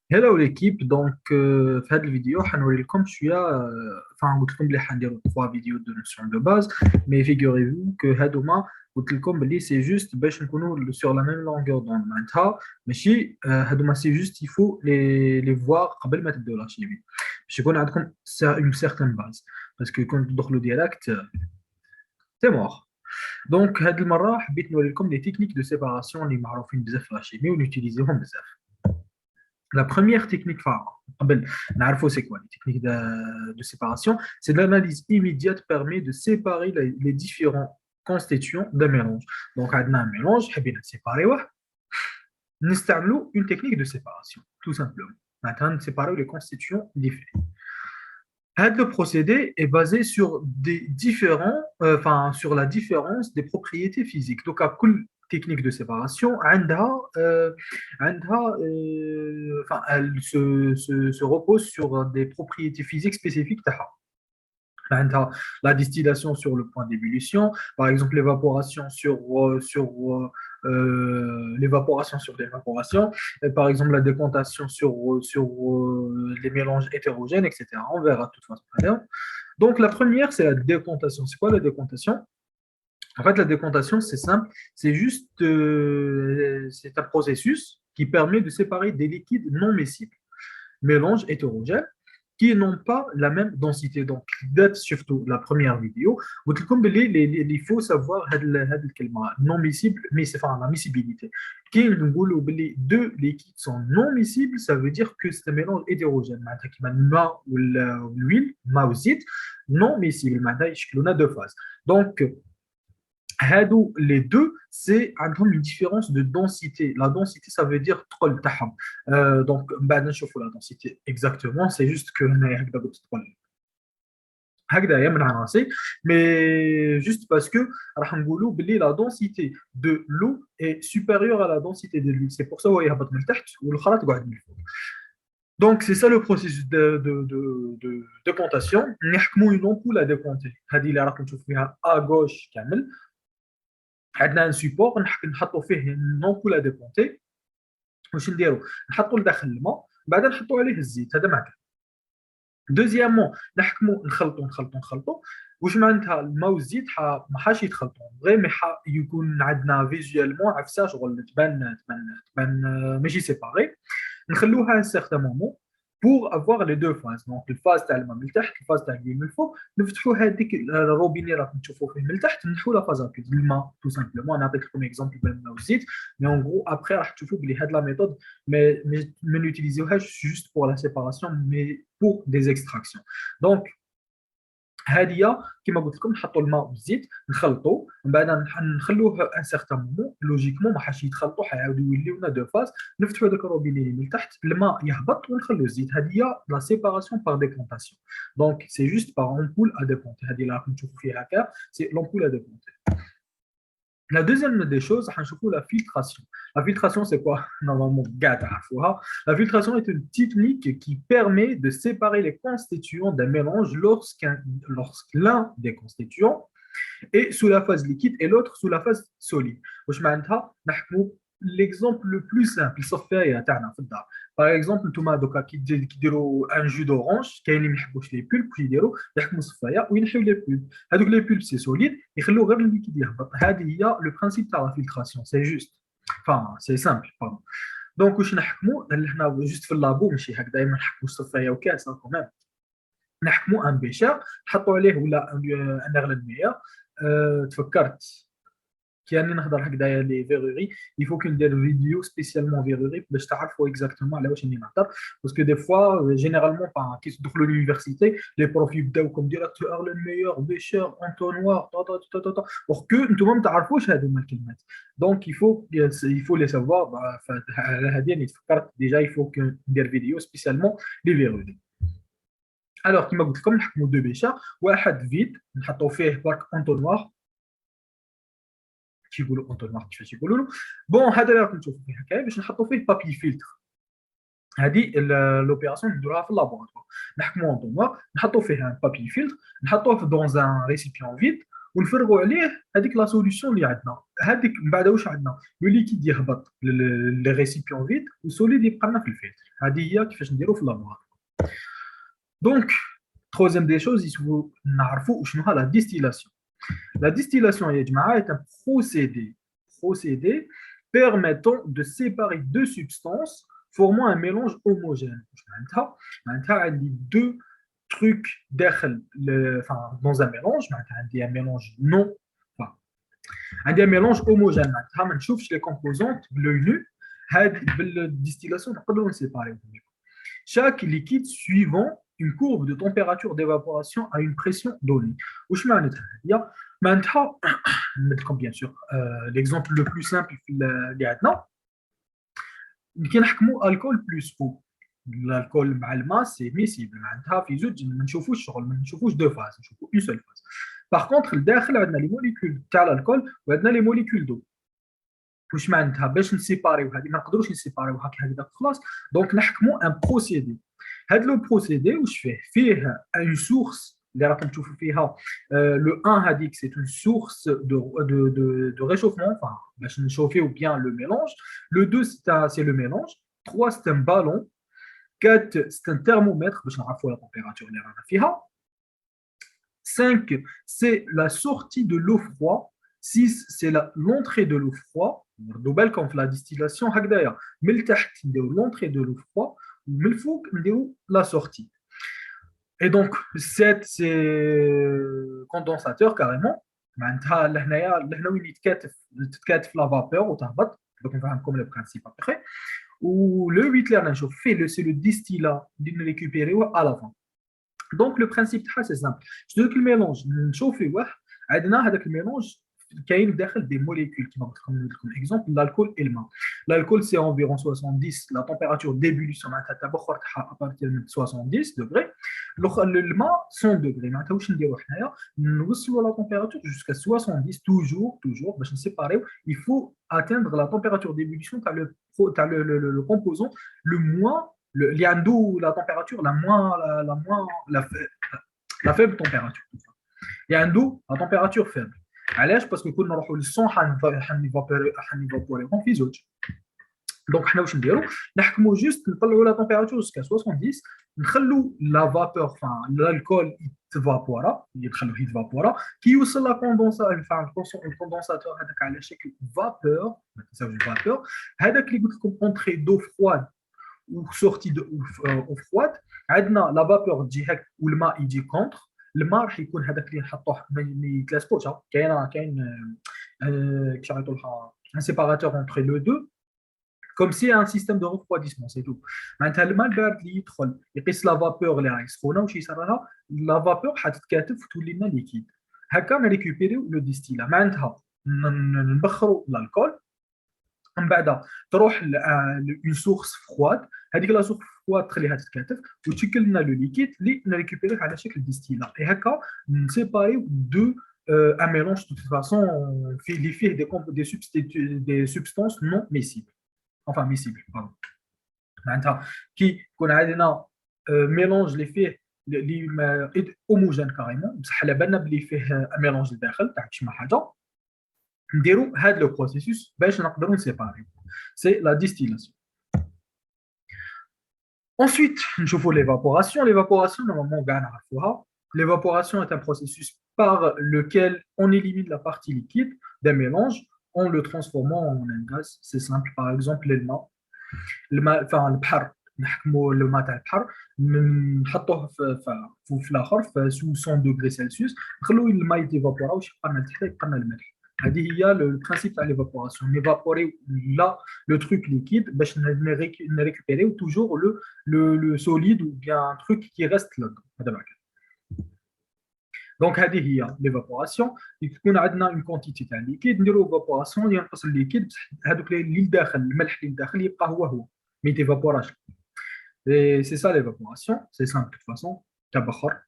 Hello l'équipe, donc في هذه الفيديو حنوري لكم شوية enfin قلت لكم بلي حنديروا 3 vidéos de notions de base mais figurez-vous que هادوما قلت لكم بلي c'est juste باش نكونوا sur la même longueur d'onde معناتها ماشي هادوما c'est juste il faut les voir قبل ما تبداو لا شيمي باش يكون عندكم une certaine base parce que كون تدخلوا direct c'est mort. Donc هاد المرة حبيت نوري لكم les techniques de séparation اللي معروفين بزاف في لا شيمي ونوتيليزيوهم بزاف. La première technique phare, c'est quoi les techniques de séparation? C'est de l'analyse immédiate permet de séparer les différents constituants d'un mélange. Donc, on a un mélange, on va séparer, nous utilisons une technique de séparation, tout simplement. On séparer les constituants différents. Le procédé est basé sur des différents, sur la différence des propriétés physiques. Donc, à quelle technique de séparation, elle se repose sur des propriétés physiques spécifiques. La distillation sur le point d'ébullition, par exemple l'évaporation l'évaporation sur l'évaporation, et par exemple la décantation sur les mélanges hétérogènes, etc. On verra de toute façon. Donc la première, c'est la décantation. C'est quoi la décantation? En fait, la décantation, c'est simple, c'est juste c'est un processus qui permet de séparer des liquides non miscibles, mélanges hétérogènes qui n'ont pas la même densité. Donc, date surtout la première vidéo. Comme il faut savoir non miscible, mais c'est enfin la miscibilité. Qui nous dit deux liquides sont non miscibles, ça veut dire que c'est un mélange hétérogène. Ma ou l'huile, ma ou zit, non miscible. On a deux phases. Donc, les deux, c'est une différence de densité. La densité, ça veut dire troll taham. Donc, bah, la densité exactement, c'est juste que mais juste parce que la densité de l'eau est supérieure à la densité de l'huile. C'est pour ça qu'il y a donc, c'est ça le processus de comptation. Nous une ampoule à décompter. À gauche, عندنا ان سيبور نحطوا فيه une ampoule à décompter. واش نديروا نحطوا لداخل الماء بعد نحطوا عليه الزيت هذا معناتها. دوزيامون نخلطوا واش معناتها الماء والزيت ما حاش يتخلطوا غير ما يكون عندنا فيزوالمون عفسه شغل تبان ماشي سيباري نخلوها un certain moment pour avoir les deux phases. Donc, la phase تاع الماء من التحت الفاز تاع القليل من الفوق نفتحوا هذيك الروبيني راكم تشوفوا فيه من التحت نحوا لا فاز هكا الماء تو سامبلومون. نعطيك لكم اكزومبل بالماء والزيت مي اون غرو ابخي راح تشوفوا بلي هاد لا ميثود ما نوتيليزيوهاش جوست بور لا سيباراسيون مي بور دي اكستراكسيون. دونك هاديه كما قلت لكم نحطوا الماء والزيت نخلطوا من بعد نخلوه ان سيغتان مومون لوجيكمون ما حاش يتخلطوا حيعاودوا يوليو لنا دو فاز نفتحوا هذاك الروبيني اللي من تحت الماء يهبط ونخلوا الزيت. هذه هي لا سيباراسيون بار ديكونتاسيون. دونك سي جوست بار امبول ا ديكونتي. هذه اللي راكم تشوفوا فيها هكا سي لامبول ا ديكونتي. La deuxième des choses, la filtration. La filtration, c'est quoi? Normalement, la filtration est une technique qui permet de séparer les constituants d'un mélange lorsqu'un des constituants est sous la phase liquide et l'autre sous la phase solide. واش معناتها نحكموا l'exemple le plus simple الصفايه تاعنا في الدار. Par exemple, نتوما دوكا كيديروا ان جو دورانج كاين اللي ما يحبوش لي بولب كيديروا يحكموا الصفايه وينحيوا لي بولب. هذوك لي بولب سي سوليد يخلوا غير الليكيد يهبط. هذه هي لو برانسيب تاع لا فلتراسيون سي جوست سي سامبل باردون. دونك واش نحكموا حنا جوست في اللابو ماشي هكذا دائما نحكموا الصفايه وكاس كومام نحكموا ان بيشار نحطوا عليه ولا ان اغلى المياه. تفكرت كياني نهضر هكذايا لي فيغوري يفو ندير فيديو سبيسيالمون فيغوري باش تعرفوا اكزاكتومون على واش راني نهضر. باسكو دي فوا جينيرالمون كي تدخلوا لونيفرسيتي لي بروف يبداوكم ديريكت اغلى الميور بيشار انطونوار بور كو نتوما ما تعرفوش هذوما الكلمات. دونك يفو لي سافوار. على هذه اللي تفكرت ديجا يفو ندير فيديو سبيسيالمون لي فيغوري. الوغ كيما قلت لكم نحكموا دو بيشار واحد فيد نحطوا فيه برك انطونوار كيقولوا انطونوار كيفاش يقولوا له. بون هذا اللي راكم تشوفوا فيه هكايا باش نحطوا فيه بابي فيلتر. هذه لوبيراسيون نديروها في اللابوراتوار. نحكموا انطونوار نحطوا فيه ان بابي فيلتر نحطوه دون ان ريسيبيون فيد ونفرغوا عليه هذيك لا سوليسيون اللي عندنا. هذيك من بعد واش عندنا؟ لو ليكيد يهبط لي ريسيبيون فيد والسوليد يبقى لنا في الفلتر. هذه هي كيفاش نديروا في اللابوغاتوار. دونك troisième des choses, il faut نعرفوا شنو هي لا ديستيلاسيون. La distillation, يا جماعة, est un procédé permettant de séparer deux substances formant un mélange homogène. معناتها عندي deux trucs enfin, dans un mélange, عندي un mélange non, enfin, عندي un mélange homogène. معناتها ما نشوفش les composantes بالl'œil nu. هاد بالديستيلاسيون نقدروا نسيباريوهم. Chaque liquide suivant une courbe de température d'évaporation à une pression donnée. واش معناتها؟ معناتها نمدلكم bien sûr l'exemple le plus simple اللي عندنا كي نحكموا الكول بلس او. الكول مع الماء سي ميسيبل، معناتها في زوج ما نشوفوش شغل، ما نشوفوش دو فاز، نشوفوا اون سول فاز. باغ كونتخ الداخل عندنا لي موليكول تاع الكول وعندنا لي موليكول دو. واش معناتها؟ باش نسيباريو هذه ما نقدروش نسيباريو هكذا خلاص. دونك نحكموا ان بروسيدي. هذا لو بروسيدي واش فيه اون سورس اللي راكم تشوفوا فيها. لو 1 هذيك سي اون سورس دو ريشوفمون، باش نشوفيو بيان لو ميلونج. لو 2 سي لو ميلونج. 3 سي ان بالون. 4 سي ان thermomètre باش نعرفوا لا تمبيراتور اللي رانا فيها. 5 c'est la sortie de l'eau froide. 6 c'est l'entrée de l'eau froide. ردوا بالكم في لا ديستيلاسيون هكذايا، من التحت نديروا لونطري دو لو فروا ومن الفوق نديروا لا سورتي. اي دونك 7 سي كوندونساتور كاريمون، معناتها لهنا وين تتكاتف لا فابور وتهبط. دوك نفهمكم لو برانسيب ابخي. ولو 8 اللي رانا نشوف فيه سي لو ديستيلا اللي نريكوبيريوه على فون. دونك لو برانسيب تاعها سي سامبل. شنو داك الميلونج نشوفيوه؟ عندنا هذاك الميلونج كاين داخل دي موليكول كيما قلت لكم اكزومبل الكول et الماء. الكول سي environ 70 لا تمبيراتور ديبوليسيون معناتها التبخر تاعها ابارتير من 70 دوغري. الماء 100 دوغري. معناتها واش نديرو حنايا؟ نوصلوا لا تمبيراتور جوسكا 70 توجور باش نسيباريو. il faut atteindre la température d'ébullition تاع le composant le moins اللي عنده لا تمبيراتور la faible température. اللي عنده لا تمبيراتور فaible. علاش؟ باسكو كنا نروحوا للسون حنيفابوريهم في زوج. دونك حنا واش نديرو؟ نحكموا جوست نطلعوا لا تمبيراتور جوسكا 70، نخلوا لا فابور الكول يتفابورا، نخلوه يتفابورا كي يوصل لا الكوندونساتور هذاك على شكل فابور. ما تنساوش الفابور هذاك اللي قلت لكم اونتري دو فرواد وسورتي دو فرواد. عندنا لا فابور تجي هكا والماء يجي كونتر. الماء راح يكون هذاك اللي نحطوه ما يتلاسبوش. كاين كيش يعيطوا لها ان سيباراتور اونتر لو دو كوم سي ان سيستيم دو ريفواديسمون سي تو. معناتها الماء البارد اللي يدخل يقيس لا فابور اللي راهي سخونه واش يصير لها؟ لا فابور حتتكاتف وتولي لنا ليكيد. هكا نريكوبيريو لو ديستيلا. معناتها نبخروا الكول من بعد تروح لون سورس فرواد. هذيك لا سورس فرواد تخليها تتكاتف وتشكل لنا لو ليكيد اللي نريكوبيريه على شكل ديستيلا. اي هكا نسيباريو دو ان ميلونج دو فاسون في اللي فيه دي سبستانس نون ميسيبل. enfin ميسيبل باردون. معناتها كي يكون عندنا ميلونج اللي فيه اللي هوموجين كاريمون بصح على بالنا بلي فيه ميلونج لداخل تاع كيما حاجه، نديرو هذا لو بروسيسوس باش نقدروا نسيباريو. سي لا ديستيلاسيون. Ensuite, نشوفوا l'évaporation. L'évaporation, normalement, كاع نعرفوها. L'évaporation est un processus par lequel on élimine la partie liquide d'un mélange en le transformant en un gaz. C'est simple. Par exemple, enfin البحر، نحكموا الماء تاع البحر نحطوه في الاخر في 100 دوغري سلسيوس، نخلوه الماء يتيفابورا واش يبقى لنا تحت؟ يبقى لنا الملح. هذه هي البرانسيب تاع ليفابوراسيون. نيفابوريو لا لو تروك ليكيد باش نريكوبيريو توجور لو سوليد ou bien un truc qui reste là. هذا معنى. دونك هذه هي ليفابوراسيون. تكون عندنا اون كونتيتي تاع ليكيد نديرو ايفابوراسيون ينقص الليكيد، بصح هذوك اللي لداخل الملح اللي لداخل يبقى هو ما يتيفابوراش. سي سا ليفابوراسيون. سي سامبل دو فاسون تبخر.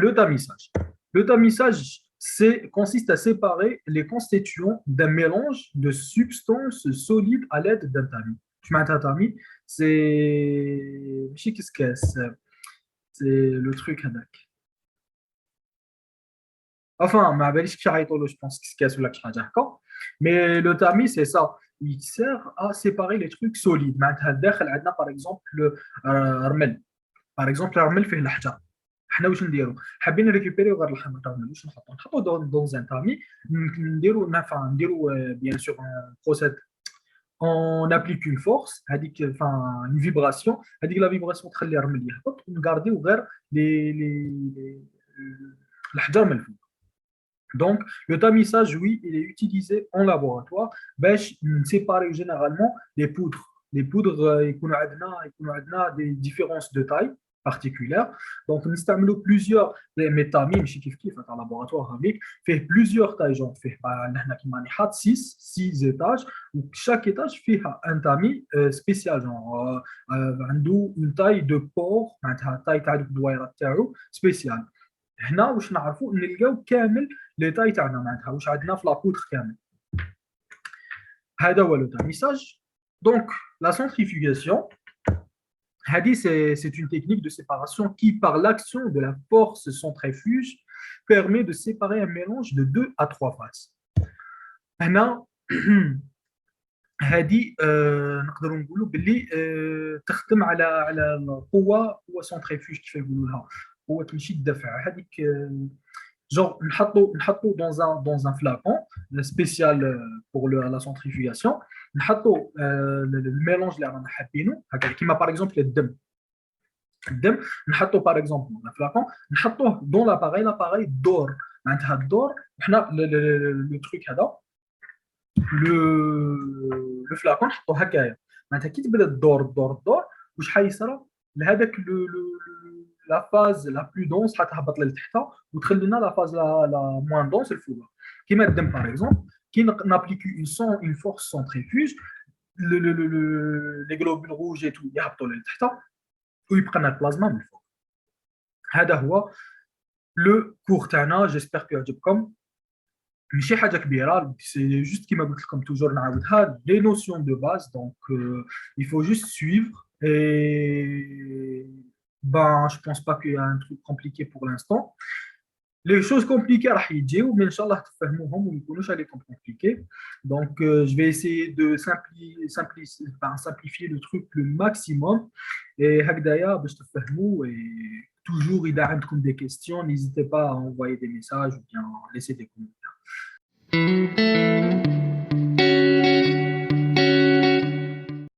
Le tamisage. Le tamisage consiste à séparer les constituants d'un mélange de substances solides à l'aide d'un tamis. Je mets un tamis, c'est le truc. enfin ما باليش كي يعيطوا je pense كاس ولا شي حاجه هكا. Mais le tamis c'est ça, il sert à séparer les trucs solides معناتها الداخل عندنا par exemple رمل. par exemple الرمل فيه الحجر. حنا واش نديرو حابين نريكوبيريو غير الرمل واش نحطو دون ان تامي. نديرو نديرو بيان سور بروسيد. on applique une force هذيك enfin une vibration هذيك la vibration تخلي الرمل يهبط ونغارديو غير لي الحجر من الفوق. Donc, le tamisage, oui, il est utilisé en laboratoire. باش séparer généralement les poudres. Les poudres, يكونوا عندنا des différences de taille particulières. Donc, nous avons plusieurs métamines, ماشي كيف كيف dans laboratoire avec fait plusieurs tailles. Genre, fait نحن كيما نحط 6 étages où chaque étage fait un tamis spécial. Genre, عنده une taille de pore, معناتها taille تاع الدويره تاعو spéciale. هنا واش نعرفوا نلقاو كامل لي تاي تاعنا معناتها واش عندنا في لابودر كامل. هذا هو لو تاميساج. دونك لا سنتريفugation هذه c'est une technique de séparation qui par l'action de la force centrifuge permet de séparer un mélange de 2 à 3 phases. هنا هذه نقدروا نقولوا باللي تخدم على القوه سنتريفوج كيف يقولوا لها قوه ماشي الدفع هذيك. genre نحطو dans un flacon spécial pour la centrifugation. نحطو le mélange اللي رانا حابينه هكا كيما par exemple الدم نحطو par exemple dans un flacon نحطوه dans l'appareil دور معناتها الدور حنا le truc هذا لو فلاكون نحطوه هكايا معناتها كي تبدا الدور واش حيصرى لهذاك لا فاز لا بلو دونس حتهبط لتحت وتخلي لنا لا فاز لا موان دونس الفوق. كيما الدم باغ اكزومبل كي نابليكي اون فورس سنتريفوج لي غلوبول روج تو يهبطوا لتحت ويبقى لنا البلازما من الفوق. هذا هو لو كور تاعنا. جيسبر كو يعجبكم. ماشي حاجه كبيره سي جوست كيما قلت لكم توجور نعاودها لي نوسيون دو باز. دونك il faut juste suivre et ben je pense pas qu'il y a un truc compliqué pour l'instant. Les choses compliquées راح يجيو mais inchallah تفهموهم وما يكونوش عليكم compliqués. Donc je vais essayer de simplifier le truc le maximum et هكذايا باش تفهموا. et toujours إذا عندكم des questions n'hésitez pas à envoyer des messages ou bien laisser des commentaires.